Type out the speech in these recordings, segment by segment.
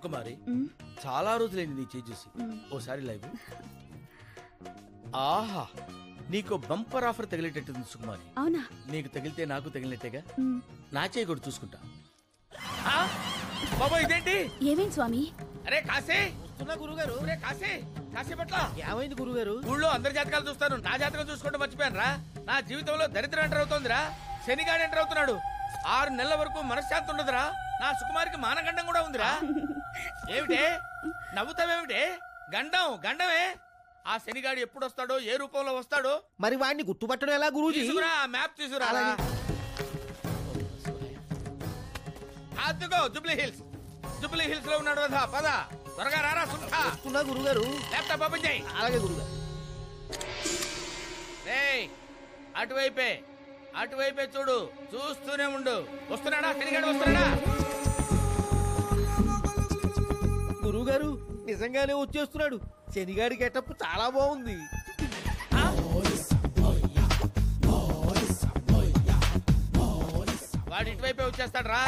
సుకుమారి చాలా రోజులైంది నీ చేయి చూసి. ఓసారి లైవ్. ఆహా, నీకు బంపర్ ఆఫర్ తగిలేటట్టుంది సుకుమారి. అవునా? నీకు తగిలితే నాకు తగిలినట్టేగా. నా చేయి కూడా చూసుకుంటా. బాబా ఇదేంటి? ఏమేం స్వామి? అరే కాశీ వస్తున్నా గురుగారు. రే కాశీ, కాశీ పట్ల ఏమైంది గురుగారు? ఊళ్ళో అందరి జాతకాలు చూస్తాను, నా జాతకం చూసుకుంటూ మర్చిపోయాను రా. నా జీవితంలో దరిద్రం ఎంటర్ అవుతోందిరా. శనిగాడు ఎంటర్ అవుతున్నాడు. 6 నెలల వరకు మనశ్శాంతి ఉండదురా. నా సుకుమారికి మానగండం కూడా ఉందిరా. ఏమిటే నవ్వుతావేమిటే? గండం గండమే. ఆ శనిగాడు ఎప్పుడు వస్తాడో, ఏ రూపంలో వస్తాడో మరి వాడిని గుర్తుపట్టడం ఎలా గురూజీ? తీసుకురా, మ్యాప్ తీసుకురా. అదిగో జూబ్లీ హిల్స్. జూబ్లీ హిల్స్ లో ఉన్నాడు కదా. పద త్వరగా రారా. వస్తున్నా గురుగారు. ల్యాప్టాప్ ఓపెన్ చేయి. అలాగే గురుగారు. రేయ్ అటువైపే, అటువైపే చూడు. చూస్తూనే ఉండు. వస్తున్నాడా శనిగాడు? వస్తున్నాడా? గురుగారు నిజంగానే వచ్చేస్తున్నాడు. శనిగాడి గెటప్ చాలా బాగుంది. వాడు ఇటువైపే వచ్చేస్తాడు రా.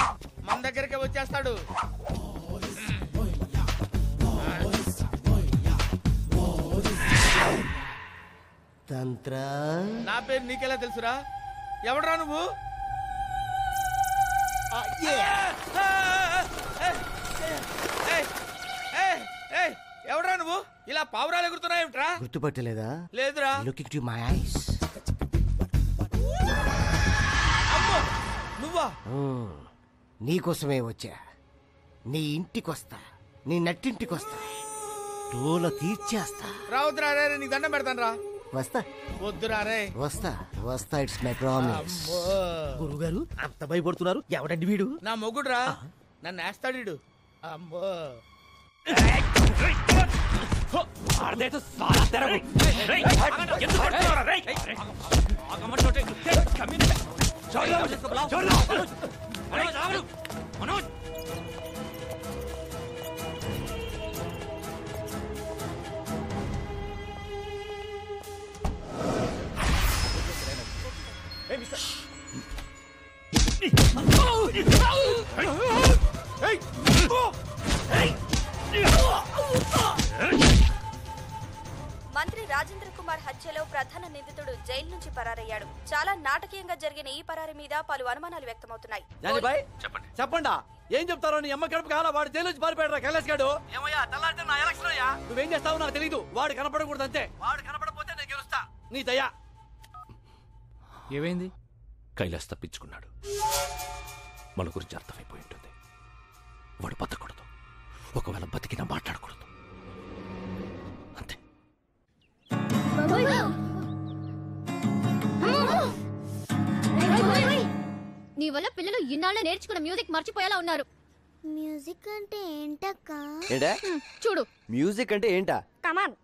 మన దగ్గరికే వచ్చేస్తాడు. తంత్ర. నా పేరు నీకెలా తెలుసురా? ఎవడరా నువ్వు? ఎవడరా నువ్వు? ఇలా పావురాలు ఎగురుతున్నాయేమిట్రా? గుర్తుపట్టలేదా? లేదురా. Look it my eyes. అమ్మో, నువ్వా? నీకోసమే వచ్చా. నీ ఇంటికొస్తా, నీ నట్టింటికొస్తా, తోల తీర్చేస్తా. రావద్దురా రే, నీకు దండం పెడతాను రా. వస్తా. వద్దురా రే. వస్తా వస్తా. It's my promise. గురుగారు అంత భయపడుతున్నారు? ఎవడండి వీడు? నా మొగుడురా. నన్ను వేస్తాడు. అమ్మో. మంత్రి రాజేంద్ర కుమార్ హత్యలో ప్రధాన నిందితుడు జైలు నుంచి పరారయ్యాడు. చాలా నాటకీయంగా జరిగిన ఈ పరారి మీద పలు అనుమానాలు వ్యక్తమవుతున్నాయి. చెప్పండా ఏం చెప్తారో? నీ అమ్మ కడుపు కావాలా? వాడు జైలు నుంచి పారిపోయాడు. కైలాస్ గాడు ఏమయ్యా తెల్లారితే నా ఎలక్షన్ అయ్యా. నువ్వేం చేస్తావో నాకు తెలీదు. వాడు కనపడకూడదు అంతే. వాడు కనపడపోతే నేను గెలుస్తా. నీ దయా. ఏమైంది? కైలాస్ తప్పించుకున్నాడు. మన గురించి అర్థమైపోయి ఉంటుంది. వాడు బతకూడదు. ఒకవేళ బతికినా మాట్లాడకూడదు. అంతే. నీ వల్ల పిల్లలు ఇన్నాళ్ళ నేర్చుకున్న మ్యూజిక్ మర్చిపోయేలా ఉన్నారు. మ్యూజిక్ అంటే ఏంటక్కా? చూడు, మ్యూజిక్ అంటే ఏంటా? కమాన్,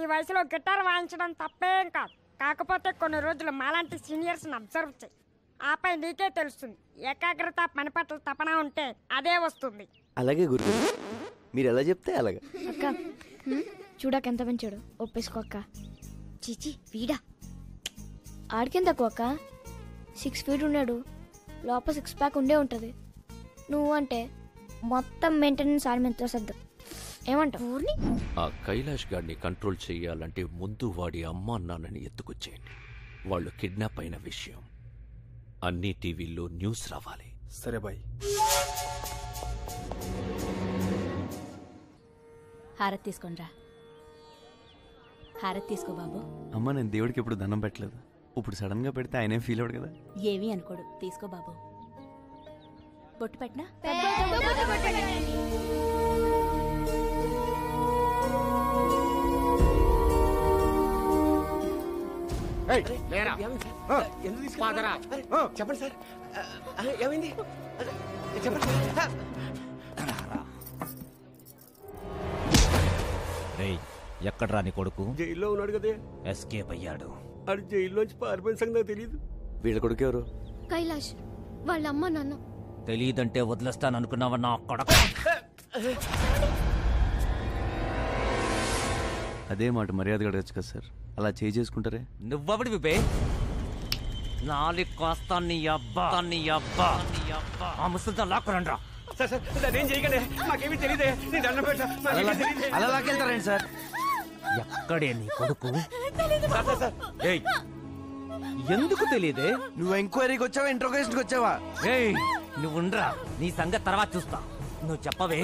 ఈ వయసులో గిటార్ వాయించడం తప్పేం కాదు. కాకపోతే కొన్ని రోజులు మాలాంటి సీనియర్స్ అబ్జర్వ్ చేయి. ఆపై నీకే తెలుస్తుంది. ఏకాగ్రత, పని పట్ల తపన ఉంటే అదే వస్తుంది. అలాగే గురు, మీరు ఎలా చెప్తే అలాగే. అక్క చూడక ఎంత మంచాడు. ఒప్పేసుకో అక్క. చీచి వీడా ఆడికేం తక్కువ అక్క. 6 feet ఉన్నాడు. లోపల 6 pack ఉండే ఉంటది. నువ్వు అంటే మొత్తం మెయింటెనెన్స్ ఆడి మీద సర్దు. ఏమంటావు? ఆ కైలాష్ గాడిని కంట్రోల్ చేయాలంటే ముందు వాడి అమ్మా నాన్నని ఎత్తుకొచ్చేయండి. వాళ్ళు కిడ్నాప్ అయిన విషయం అన్ని టీవీల్లో న్యూస్ రావాలి. సరే బాయ్. హారతి తీసుకోండిరా. హారతి తీసుకో బాబు. అమ్మ, నేను దేవుడికి ఎప్పుడు దండం పెట్టలేదు. ఇప్పుడు సడన్ గా పెడితే ఆయనే ఫీల్ అవడు కదా. ఏమీ అనుకోడు. తీసుకో బాబు. బొట్టు పెట్టినా? చెప్పండి సార్, ఏమైంది? చెప్పండి. ఎక్కడ్రా నీ కొడుకు? జైల్లో ఉన్నాడు కదే. ఎస్కేప్ అయ్యాడు. అది జైల్లోంచి పారిపోయిన సంగతి నాకు తెలియదు. వీళ్ళ కొడుకు ఎవరు? కైలాష్ వాళ్ళ అమ్మ నాన్న. తెలీదంటే వదిలేస్తాను అనుకున్నావా నా కొడుకు? అదే మాట మర్యాదగా అడగచ్చు కదా సార్. అలా చేసుకుంటారే. నువ్వెవడి విపే? నాలి కాస్తా నీ అబ్బా, నీ అబ్బా, నీ అబ్బా. ఆ ముసలితో లాక్కురండ్రా. సార్ సార్ సార్ ఏం చేయకండి, మాకేమీ తెలియదే. నేను దండం పెట్టా. అలా లాకెళ్తారండి సార్. ఎక్కడే నీ కొడుకు? సార్ సార్ సార్ ఏయ్, ఎందుకు తెలియదే? నువ్వు ఎంక్వైరీకి వచ్చావా ఇంట్రోగేషన్కి వచ్చావా? ఏయ్, నువ్వుండ్రా, నీ సంగతి తర్వాత చూస్తా. నువ్వు చెప్పవే,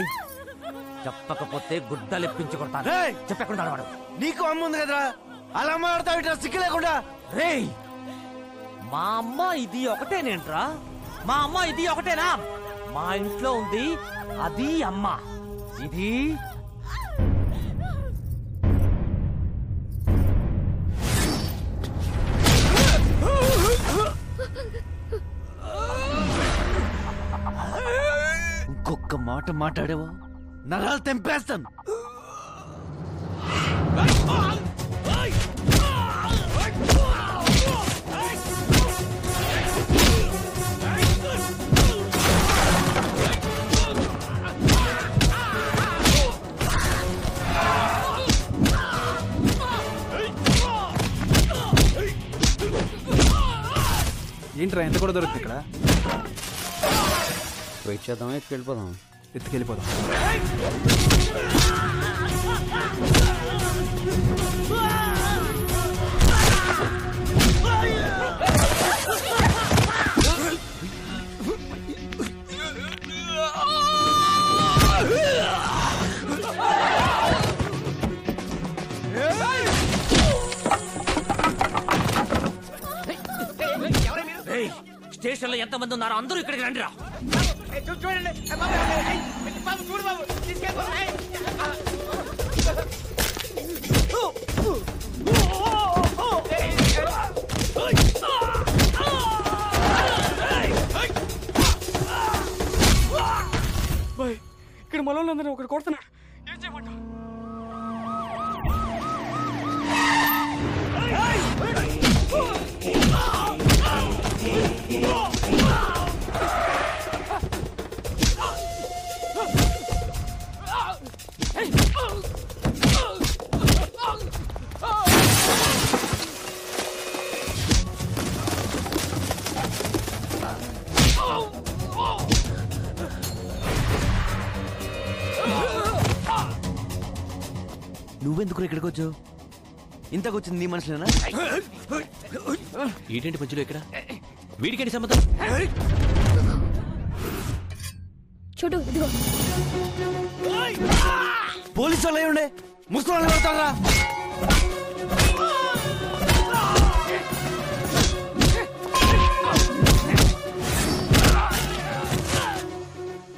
చెప్పకపోతే గుడ్డలెప్పించి కొడతాను. చెప్పకుండా వాడు. నీకు అమ్మ ఉంది కదరా, అలా మాట్లాడతావు ఇట్లా సిక్కు లేకుండా. రేయ్, మా అమ్మ ఇది ఒకటేనేంట్రా? మా అమ్మ ఇది ఒకటేనా? మా ఇంట్లో ఉంది అది అమ్మ, ఇది ఇంకొక మాట మాట్లాడేవా నరాలు తెంపేస్తాను. ఏంట్రా ఎంత కూడా దొరుకుతుంది ఇక్కడ? వెయిట్ చేద్దామా, ఎత్తుకెళ్ళిపోదాం? ఎత్తుకెళ్ళిపోదాం. స్టేషన్ లో ఎంత మంది ఉన్నారో అందరూ ఇక్కడికి రండిరా. చూడండి బాబు, చూడు బాబు, ఇక్కడ మనోళ్ళందరూ ఒకటి కొడుతున్నాడు. ఏం చేయమంటావు? నువ్వెందుకు ఇక్కడికి వచ్చావు? ఇంతకొచ్చింది నీ మనుషులేనా? ఏంటంటే మధ్యలో ఇక్కడ వీడికేంటి సంబంధం? చూడు ఇదిగో. పోలీసు వాళ్ళు ఉండే ముస్లిం వాళ్ళు కొడతారా?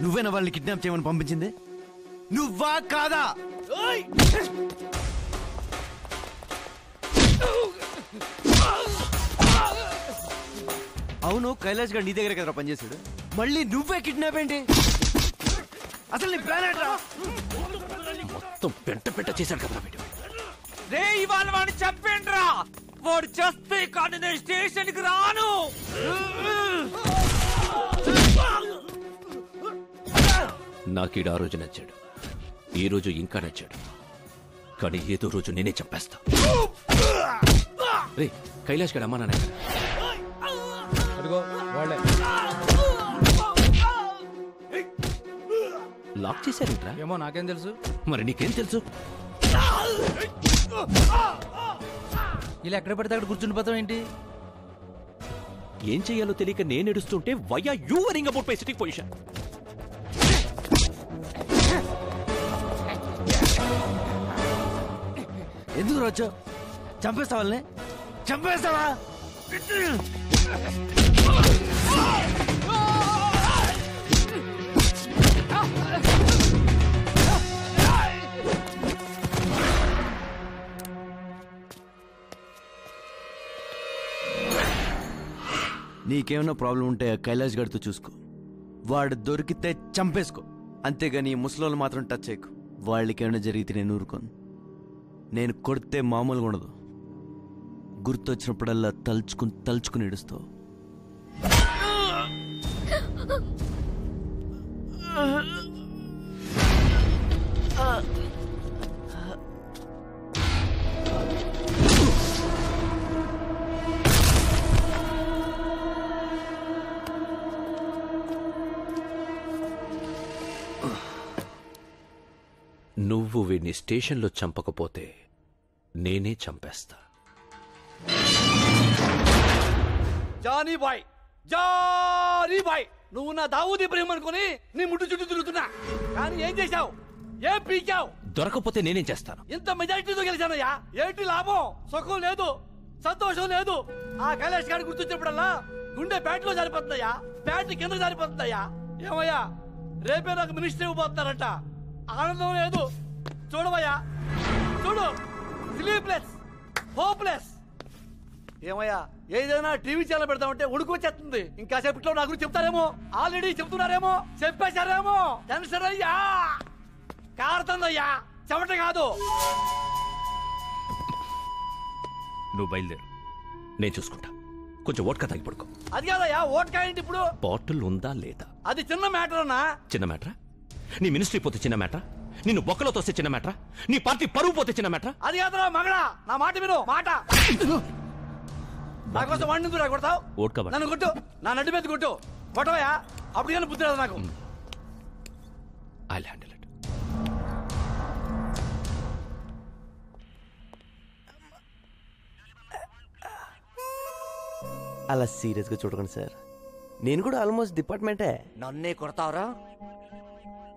నువ్వేనా వాళ్ళని కిడ్నాప్ చేయమని పంపించింది? నువ్వా కాదా? అవును, కైలాష్ గారు నీ దగ్గర కదా పనిచేశాడు, మళ్ళీ నువ్వే కిడ్నాప్ ఏంటి? అసలు నీ ప్లాన్ ఏంట్రా? మొత్తం పెంట పెంట చేశాడు కదా వీడు. రే, ఇవాళ వాడిని చంపేండ్రా. వాడు చేస్తే కానీ నేను స్టేషన్ కి రాను. నాకీడు ఆ రోజు నచ్చాడు, ఈ రోజు ఇంకా నచ్చాడు, కానీ ఏదో రోజు నేనే చంపేస్తా. రే, కైలాష్ గడ అమ్మా నాన్న లాక్ చేశారేంట్రా? ఏమో నాకేం తెలుసు. మరి నీకేం తెలుసు? ఇలా ఎక్కడ పడితే అక్కడ కూర్చుండిపోతాం ఏంటి? ఏం చెయ్యాలో తెలియక నేను ఎడుస్తుంటే why are you worrying about my sitting position? ఎందుకు వచ్చావు? చంపేస్తావా వాళ్ళని? చంపేస్తావా? నీకేమైనా ప్రాబ్లం ఉంటే కైలాష్ గడితో చూసుకో. వాడు దొరికితే చంపేసుకో, అంతేగాని ఈ ముసలోళ్ళు మాత్రం టచ్ చేయకు. వాళ్ళకేమైనా జరిగితే నేను ఊరుకోను. నేను కొడితే మామూలుగా ఉండదు. గుర్తొచ్చినప్పుడల్లా తలుచుకుని ఏడుస్తావు. నువ్వు వీడిని స్టేషన్లో చంపకపోతే నేనే చంపేస్తా. జానీ బాయ్, జానీ బాయ్, నువ్వు నా దావూద్ ఇబ్రహీం అనుకుని నీ ముట్టు చుట్టూ తిరుగుతున్నా. కానీ ఏం చేశావు? ఏం పీకావు? దొరకపోతే నేనేం చేస్తాను? ఇంత మెజారిటీతో గెలిచానయ్యా. ఏంటి లాభం? సుఖం లేదు, సంతోషం లేదు. ఆ కైలాష్ గారి గుర్తొచ్చినప్పుడల్లా గుండె బ్యాట్లో జారిపోతుందయ్యా, బ్యాట్ కింద జారిపోతుందయ్యా. ఏమయ్యా, రేపే నాకు మినిస్టర్ ఇవ్వబోతున్నారంట. ఆనందం లేదు. చూడవయ్యా, చూడు, స్లీప్లెస్, హోప్లెస్. ఏమయ్యా, ఏదైనా టీవీ ఛానల్ పెడతామంటే ఉడుకు వచ్చేస్తుంది. ఇంకా సేపట్లో నా గురించి చెప్తారేమో, ఆల్రెడీ చెప్తున్నారేమో, చెప్పేశారేమో. టెన్షన్ అయ్యా, కారుతుందయ్యా, చెమట కాదు. నువ్వు బయలుదేరు, నేను చూసుకుంటా. కొంచెం ఓట్కా తాగి పడుకో. అది కాదయ్యా, ఓట్కా ఏంటి ఇప్పుడు? బాటిల్ ఉందా లేదా? అది చిన్న మ్యాటర్ అన్నా. చిన్న మ్యాటరా? నీ మినిస్ట్రీ పోతే చిన్న మ్యాటరా? నిన్ను బొక్కలో తోస్తే చిన్న మ్యాటరా? నీ పార్టీ పరువు పోతే చిన్న మ్యాటరా? అది కాదురా మగడా, నా మాట విను. మాట నా కోసం వండింది రా. కొడతావు? ఓట్కా నన్ను కొట్టు, నా నడ్డి మీద కొట్టు, కొట్టవయ్యా. అప్పుడు కానీ బుద్ధి రాదు నాకు. I'll handle it. అలా సీరియస్గా చూడకండి సార్, నేను కూడా ఆల్మోస్ట్ డిపార్ట్మెంటే. నన్నే కొడతావరా?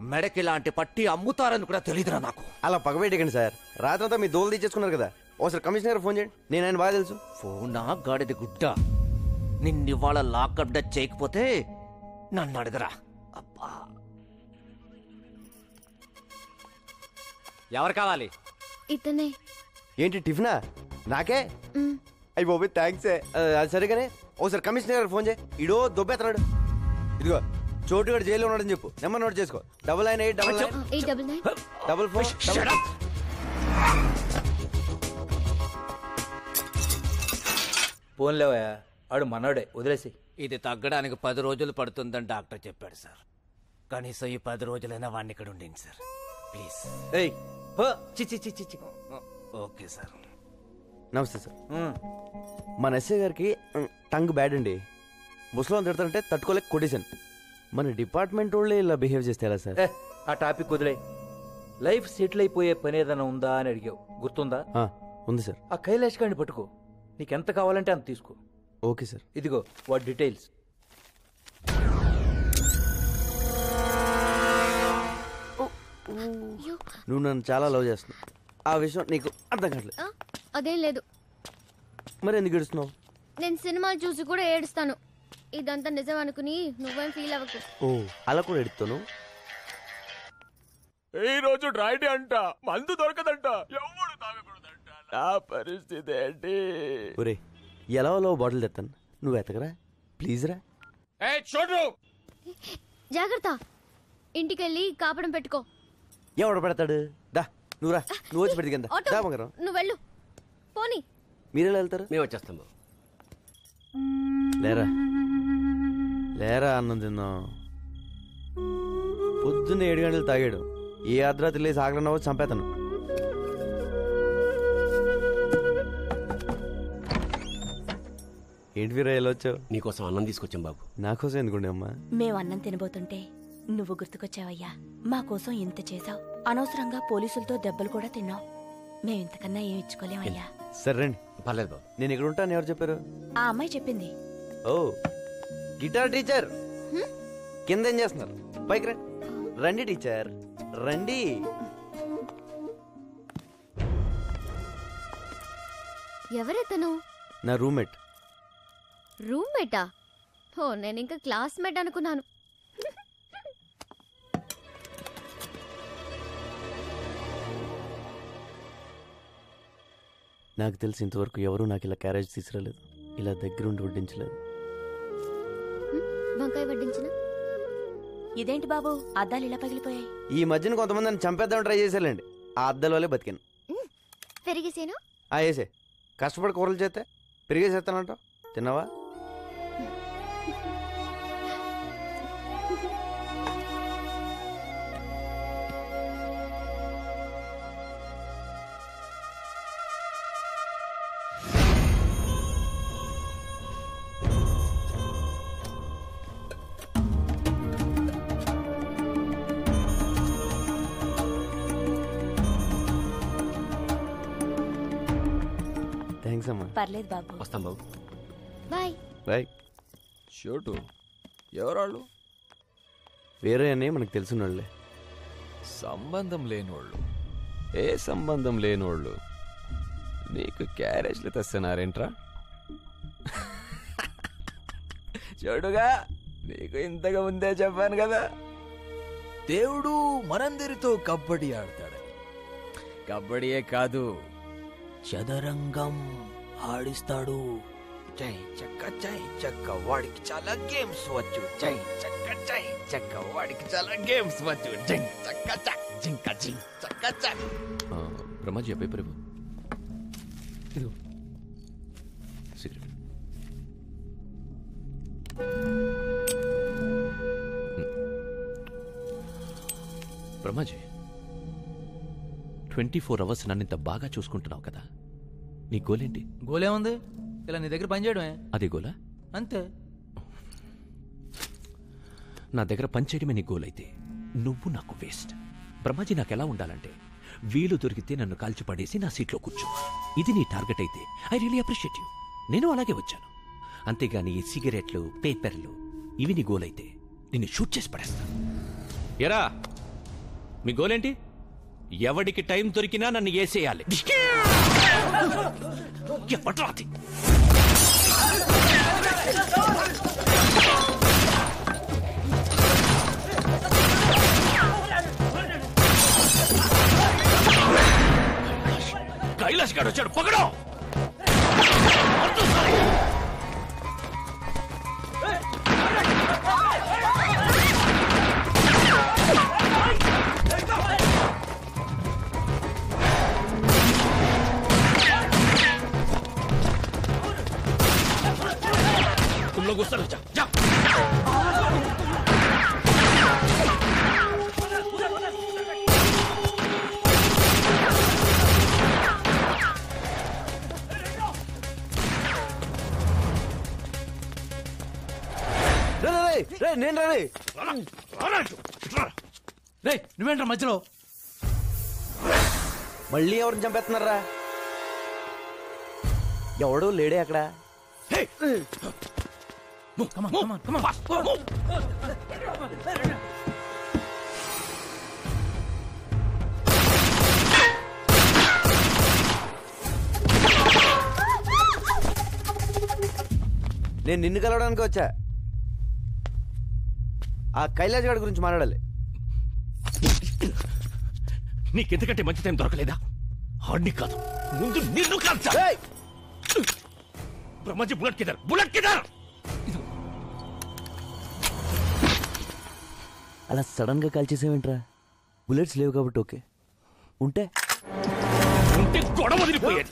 మెడకి ఇలాంటి పట్టి అమ్ముతారని కూడా తెలియదురా నాకు. అలా పగబెట్టకండి సార్, రాత్రంతా మీ దోలు తీసేసుకున్నారు కదా. ఒకసారి కమిషనర్ ఫోన్ చేయండి, నేను ఆయన బాగా తెలుసు. ఫోనా గాడిది గుడ్డ, నిన్నివాళ లాకప్ డచ్ చేయకపోతే నన్ను అడగరా. అబ్బా, ఎవరు కావాలి? ఇతనే. ఏంటి టిఫినా? నాకే? అయ్యి బాబు థ్యాంక్స్. అది సరిగానే ఒకసారి కమిషనర్ గారు ఫోన్ చేయి. ఇడో దొబ్బెత్తనాడు. ఇదిగో చోటుగాడు జైల్లో ఉన్నాడని చెప్పు. నెంబర్ నోట్ చేసుకో. 998944. పోన్లేవయ్యా, ఆడు మనోడే, వదిలేసి. ఇది తగ్గడానికి 10 రోజులు పడుతుందని డాక్టర్ చెప్పాడు సార్. కనీసం ఈ 10 రోజులైనా వాడిని ఇక్కడ ఉండండి సార్, ప్లీజ్. ఏయ్ ఓకే సార్. నమస్తే సార్. మన ఎస్ఐ గారికి టంగ్ బ్యాడ్ అండి. ముసలో తిడతారంటే తట్టుకోలేక కొట్టేశాను. మన డిపార్ట్మెంట్ వాళ్ళే ఇలా బిహేవ్ చేస్తే ఎలా సార్? ఆ టాపిక్ వదిలే. లైఫ్ సెటిల్ అయిపోయే పని ఏదైనా ఉందా అని అడిగావు, గుర్తుందా? ఉంది సార్. ఆ కైలాష్ గారిని పట్టుకో, నీకెంత కావాలంటే అంత తీసుకో. Okay sir. ఇదిగో వాటి డీటెయిల్స్. నువ్వు నన్ను చాలా లవ్ చేస్తున్నావు, ఆ విషయం నీకు అర్థం కావట్లేదు. అదేం లేదు. మరి ఎందుకు ఏడుస్తున్నావు? నేను సినిమాలు చూసి కూడా ఏడుస్తాను. ఇదంతా నిజం అనుకుని నువ్వేం ఫీల్ అవ్వకు. ఓ అలా కూడా ఎడుతాను. ఈ రోజు డ్రైడే అంట, మందు దొరకదంట, ఎవడు తాగకూడదంట. నా పరిస్థితి ఏంటి? ఒరే ఎలా బాటిల్ తెస్తాను, నువ్వు ఎతకరా ప్లీజ్ రా. చూడు జాగ్రత్త, ఇంటికెళ్ళి కాపడం పెట్టుకో. ఎవడు పెడతాడు? దా నువ్వు రా, నువ్వు వచ్చి పెడితే కింద. దా బంగారం, నువ్వు వెళ్ళు. పోనీ. మీరెలా వెళ్తారు? మేము వచ్చేస్తాం. లేరా లేరా, అన్నం తిందాం. పొద్దున్న 7 గంటలు తాగాడు. ఏ అర్ధరాత్రి లేసి ఆగలన్నావో చంపేతాను. ఏంటి వీరా ఎలా వచ్చావు? నీకోసం అన్నం తీసుకొచ్చాం బాబు. నాకోసం ఎందుకుండే అమ్మా? మేము అన్నం తినబోతుంటే నువ్వు గుర్తుకొచ్చావయ్యా. మా కోసం ఇంత చేసావు. అనవసరంగా పోలీసులతో దెబ్బలు కూడా తిన్నావు. మేము ఇంతకన్నా ఏం ఇచ్చుకోలేమయ్యా. సరే రండి. పర్లేదు బాబు. నేను ఇక్కడ ఉంటాను. ఎవరు చెప్పారు? ఆ అమ్మాయి చెప్పింది. ఓ గిటార్ టీచర్ కింద ఏం చేస్తున్నారు? పైకి రండి. రండి టీచర్ రండి. ఎవరెతను? నా రూమ్మేట్. రూమ్మేటా? ఓ నేను ఇంకా క్లాస్మేట్ అనుకున్నాను. నాకు తెలిసి ఇంతవరకు ఎవరూ నాకు ఇలా క్యారేజ్ తీసుకురాలేదు, ఇలా దగ్గరుండి వడ్డించలేదు. వంకాయ వడ్డించిన. ఇదేంటి బాబు, అద్దాలు ఇలా పగిలిపోయాయి? ఈ మధ్యన కొంతమంది నన్ను చంపేద్దామని ట్రై చేశారండి. ఆ అద్దాల వల్లే బతికాను. పెరిగేసేను. వేసే కష్టపడి కూరలు చేస్తే పెరిగేసేస్తానంట. తిన్నావా? పర్లేదు బాబు. వస్తాం బాబు. Bye bye. షోటు ఎవరాళ్ళు? వేరే అని మనకు తెలిసినోళ్ళే. సంబంధం లేనోళ్ళు. ఏ సంబంధం లేనోళ్ళు నీకు క్యారేజ్లు తెస్తున్నారేంట్రా? చూడుగా, నీకు ఇంతగా ముందే చెప్పాను కదా, దేవుడు మనందరితో కబడ్డీ ఆడతాడని. కబడ్డీయే కాదు, చదరంగం ఆడిస్తాడు. చై చక్క వాడికి చాలా గేమ్స్ వచ్చు. చై చక్క వాడికి చాలా గేమ్స్ వచ్చు. బ్రహ్మాజీ ఆ పేపర్ ఇవ్వు. సిగరెట్. బ్రహ్మాజీ, 24 hours నన్ను ఇంత బాగా చూసుకుంటున్నావు కదా, నీ గోలేంటి? గోలేముంది, ఇలా నీ దగ్గర పని చేయడమే. అదే గోలా? అంతే. నా దగ్గర పనిచేయడమే నీ గోల్ అయితే నువ్వు నాకు వేస్ట్. బ్రహ్మాజీ, నాకెలా ఉండాలంటే వీలు దొరికితే నన్ను కాల్చిపడేసి నా సీట్లో కూర్చో. ఇది నీ టార్గెట్ అయితే ఐ రియలీ అప్రిషియేట్ యూ. నేను అలాగే వచ్చాను. అంతేగాని ఈ సిగరెట్లు, పేపర్లు ఇవి నీ గోల్ అయితే నిన్ను షూట్ చేసి పడేస్తా. ఎరా, మీ గోలేంటి? ఎవడికి టైం దొరికినా నన్ను ఏసేయాలి. ఎవడ్రాది? కైలాష్ గారు వచ్చాడు, పగడం. लोग उस तरफ जा। నేను రే, నువ్వేంట్రా మధ్యలో? మళ్ళీ ఎవరిని చంపేస్తున్నారా? ఎవడు లేడే అక్కడ? నేను నిన్ను కలవడానికి వచ్చా. ఆ కైలాష్ గారి గురించి మాట్లాడాలి. నీకెందుకంటే మంచి టైం దొరకలేదా? ఆడిని కాదు, ముందు నిన్ను కాల్చా. బ్రహ్మాజీ, బుల్లెట్ కిదర్, బుల్లెట్ కిదర్. అలా సడన్ గా కాల్చేసేవేంట్రా? బుల్లెట్స్ లేవు కాబట్టి ఓకే, ఉంటే గొడవ వదిలిపోయేది.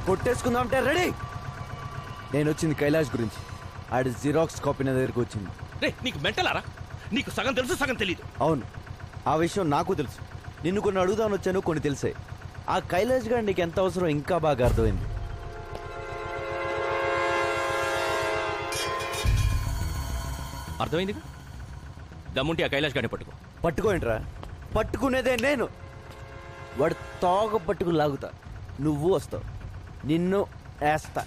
కొట్టేసుకుందామంటే రెడీ. నేను వచ్చింది కైలాష్ గురించి. ఆడి జిరాక్స్ కాపీ నా దగ్గరకు వచ్చింది. నీకు మెంటలారా? నీకు సగం తెలుసు, సగం తెలీదు. అవును, ఆ విషయం నాకు తెలుసు. నిన్ను కొన్ని అడుగుదామని వచ్చాను, కొన్ని తెలిసాయి. ఆ కైలాష్ గారు నీకు ఎంత అవసరం ఇంకా బాగా అర్థమైంది. అర్థమైంది? దమ్ముంటే ఆ కైలాష్ గారిని పట్టుకో. పట్టుకోండిరా, పట్టుకునేదే నేను. వాడు తోక పట్టుకుని లాగుతా, నువ్వు వస్తావు, నిన్ను వేస్తా.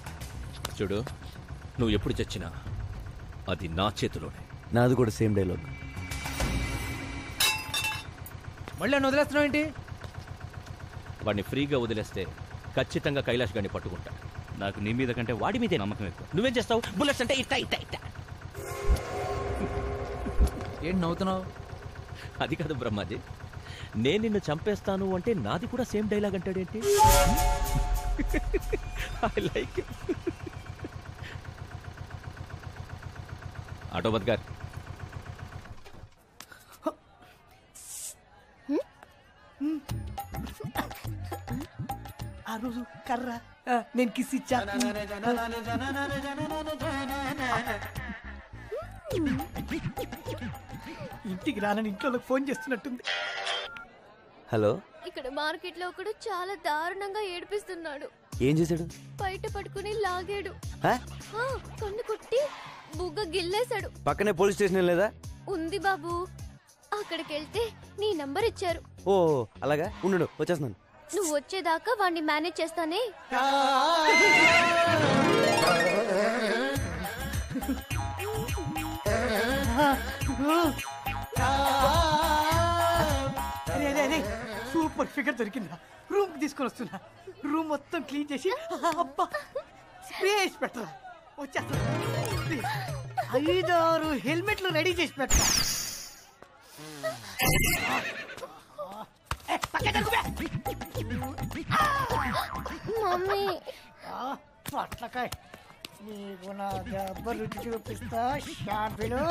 చూడు, నువ్వు ఎప్పుడు చచ్చినా అది నా చేతిలోనే. నాది కూడా సేమ్ డైలాగ్. మళ్ళీ నన్ను వదిలేస్తున్నావు ఏంటి? వాడిని ఫ్రీగా వదిలేస్తే ఖచ్చితంగా కైలాష్ గారిని పట్టుకుంటా. నాకు నీ మీద కంటే వాడి మీదే నమ్మకం ఎక్కువ. నువ్వేం చేస్తావు? బుల్లెట్స్ అంటే ఇట్టా ఇట్టా ఇట్టా. ఏంటి నవ్వుతున్నావు? అది కాదు బ్రహ్మాజీ, నేను నిన్ను చంపేస్తాను అంటే నాది కూడా సేమ్ డైలాగ్ అంటాడేంటి? I like it. ఆటో బద్గార్, ఆ రోజు కర్ర నేను కిస్ ఇచ్చా. ఇంటికి రానని ఇంట్లో ఫోన్ చేస్తున్నట్టుంది. హలో, ఇక్కడ మార్కెట్ లో ఒకడు చాలా దారుణంగా ఏడిపిస్తున్నాడు. ఏం చేశాడు? బయట పట్టుకుని లాగాడు. ఆ? కన్ను కొట్టి బుగ్గ గిల్లేశాడు. పక్కనే పోలీస్ స్టేషన్ లేదా? ఉంది బాబు. అక్కడికి వెళ్తే నీ నంబర్ ఇచ్చారు. ఓ అలాగా, ఉండు వచ్చేస్తున్నాను. నువ్వు వచ్చేదాకా వాడిని మేనేజ్ చేస్తానే. సూపర్ ఫిగర్ దొరికిందా? రూమ్ కి తీసుకొని వస్తున్నా. రూమ్ మొత్తం క్లీన్ చేసి అబ్బా స్ప్రే వేసి పెట్టరా. వచ్చేస్తా. 5-6 హెల్మెట్లు రెడీ చేసి పెట్టరా. మమ్మీ పట్లకాయ నీకు నా దెబ్బ రుచి చూపిస్తా. షాంపిలు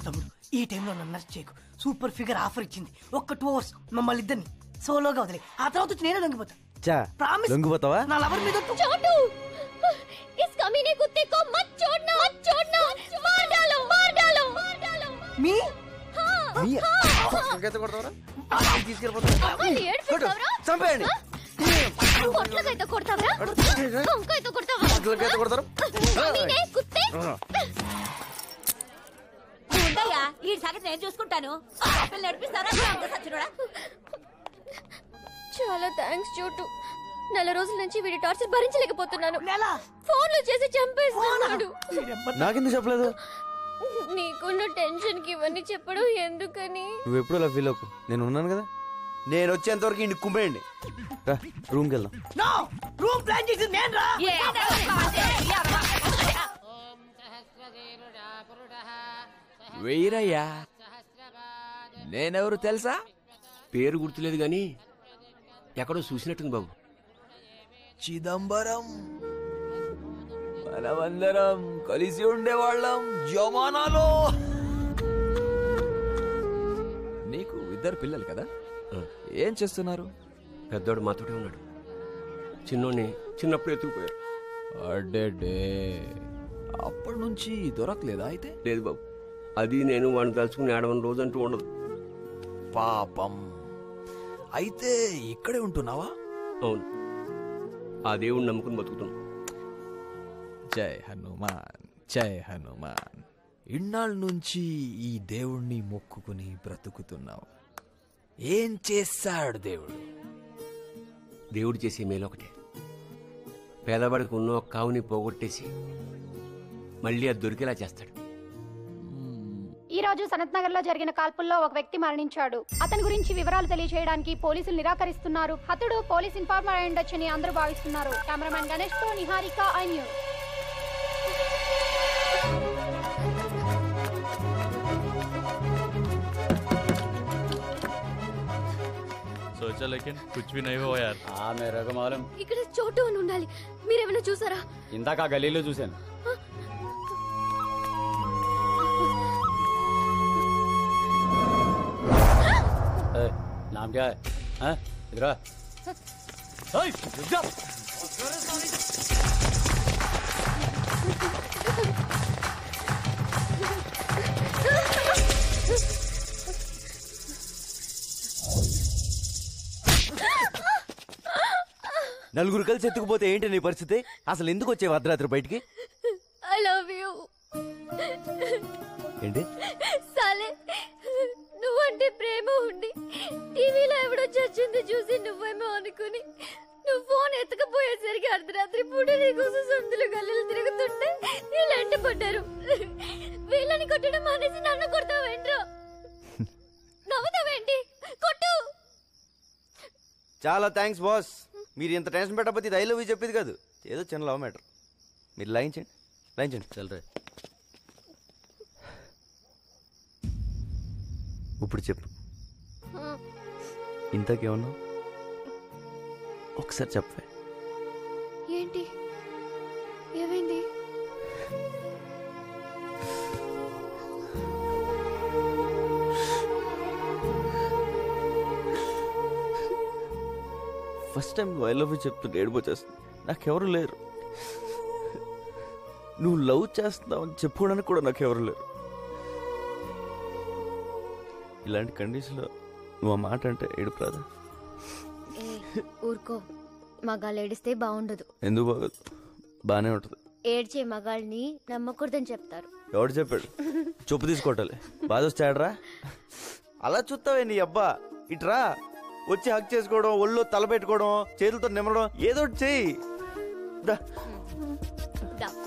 తమ్ముడు ఈ టైంలో నన్ను నర్స్ చేయకు. సూపర్ ఫిగర్ ఆఫర్ ఇచ్చింది. ఒక్క 2 hours మమ్మల్ని ఇద్దరిని సోలోగా వదిలే. ఆ తర్వాత వచ్చి నేనే లొంగిపోతా. లొంగిపోతావా? నా లవర్ మీద छोटू इस कमीने कुत्ते को मत छोड़ना, मत छोड़ना, मार डालो, मार डालो, मार डालो. మీ చంపేయండి. పొట్లకైతే కొడతావరా? వంకాయతో కొడతావా? కమీనే కుత్తే. ఉండయ్యా, ఈ సంగతి నేను చూసుకుంటాను. నడిపిస్తారా? చాలా థ్యాంక్స్ చోటు. 4 రోజుల నుంచి వీడి టార్చర్ భరించలేకపోతున్నాను. ఫోన్లు చేసి చంపేస్తున్నాడు. నాకెందుకు చెప్పలేదు? నీకున్న టెన్షన్ కి ఇవన్నీ చెప్పడం ఎందుకని? నువ్వు ఎప్పుడు అలా ఫీల్ అవ్వకు, నేను ఉన్నాను కదా. నేను వచ్చేంత వరకు ఇంటికి కుమ్మేయండి. రూమ్కి వెళ్దాం. రూమ్ ప్లాన్ చేసి నేను రా. వెయ్యరయ్యా. నేనెవరు తెలుసా? పేరు గుర్తులేదు గాని ఎక్కడో చూసినట్టుంది బాబు. చిదంబరం. మనమందరం కలిసి ఉండేవాళ్ళం జమానాలో. నీకు 2 పిల్లలు కదా? ఏం చేస్తున్నారు? పెద్దోడు మాతోటే ఉన్నాడు. చిన్నోడిని చిన్నప్పుడు ఎత్తుకుపోయారు. అడ్డే అప్పటి నుంచి దొరకలేదా? అయితే లేదు బాబు. అది నేను వాడిని తలుచుకుని ఆడవని రోజు అంటూ ఉండదు. పాపం. అయితే ఇక్కడే ఉంటున్నావా? అవును, ఆ దేవుణ్ణి నమ్ముకుని బతుకుతున్నాను. జై హనుమాన్, జై హనుమాన్. ఇన్నాళ్ళ నుంచి ఈ దేవుణ్ణి మొక్కుకుని బ్రతుకుతున్నావు. ఏం చేశాడు దేవుడు? దేవుడు చేసే మేలు ఒకటే. పేదవాడికి ఉన్న ఒక కావుని పోగొట్టేసి మళ్ళీ అది దొరికేలా చేస్తాడు. ఈ రోజు సనత్ నగర్ లో జరిగిన కాల్పుల్లో ఒక వ్యక్తి మరణించాడు. అతని గురించి వివరాలు తెలియజేయడానికి పోలీసులు నిరాకరిస్తున్నారు. హతుడు పోలీస్ ఇన్ఫార్మర్ అయి ఉండొచ్చని అందరూ భావిస్తున్నారు. కెమెరామెన్ గణేష్ తో నిహారిక, ఐ న్యూస్. सोचा लेकिन कुछ भी नहीं हुआ यार. मेरे को मालूम. ఇక్కడ చోటు అని ఉండాలి. మీరేమైనా చూసారా? ఇందాక ఆ గలీలో చూశాను. नाम क्या है? इधर आ. रुक जा. నలుగురు కలిసి ఎత్తుకుపోతే ఏంటి నీ పరిస్థితి? అసలు ఎందుకు వచ్చేవి అర్ధరాత్రి బయటికి? I love you. ఏంటి? సాలే, నువ్వంటే ప్రేమ ఉండి టీవీలో ఎవడో చచ్చింది చూసి నువ్వేమో అనుకుని నువ్వు ఫోన్ ఎత్తకపోయేసరికి అర్ధరాత్రి పూట నీకోసం సొంతలు గల్లలు తిరుగుతుంటే వీళ్ళంట పడ్డారు. వీళ్ళని కొట్టడం మానేసి నన్ను కొడతావేంట్రా? నవ్వుతావేంటి? కొట్టు. చాలా థ్యాంక్స్ బాస్. మీరు ఇంత టెన్షన్ పెట్టకపోతే ఇది ఐ లవ్ యూ చెప్పేది కాదు. ఏదో చిన్న లవ్ మ్యాటర్. మీరు లైన్ చల్రే. ఇప్పుడు చెప్పు, ఇంతకేమన్నావు? ఒకసారి చెప్పే. ఏంటి? ఏమైంది? ఫస్ట్ టైం నువ్వు ఐ లవ్ యూ చెప్తుంటే ఏడిపోచేస్తుంది. నాకెవరు లేరు. నువ్వు లవ్ చేస్తున్నావు అని చెప్పుకోవడానికి కూడా నాకెవరు లేరు. ఇలాంటి కండిషన్లో నువ్వు ఆ మాట అంటే ఏడుపు రాదా? ఊరుకో, మగాళ్ళు ఏడిస్తే బాగుండదు. ఎందుకు బాగోదు? బాగానే ఉంటుంది. ఏడ్చే మగాళ్ళని నమ్మకూడదని చెప్తారు. ఎవడు చెప్పాడు? చొప్పు తీసుకోవటాలి. బాధ వచ్చాడరా? అలా చూస్తావే నీ అబ్బా. ఇట్రా వచ్చి హక్ చేసుకోవడం, ఒళ్ళో తల పెట్టుకోవడం, చేతులతో నిమ్మడం, ఏదో ఒకటి చెయ్యి. దా. దా.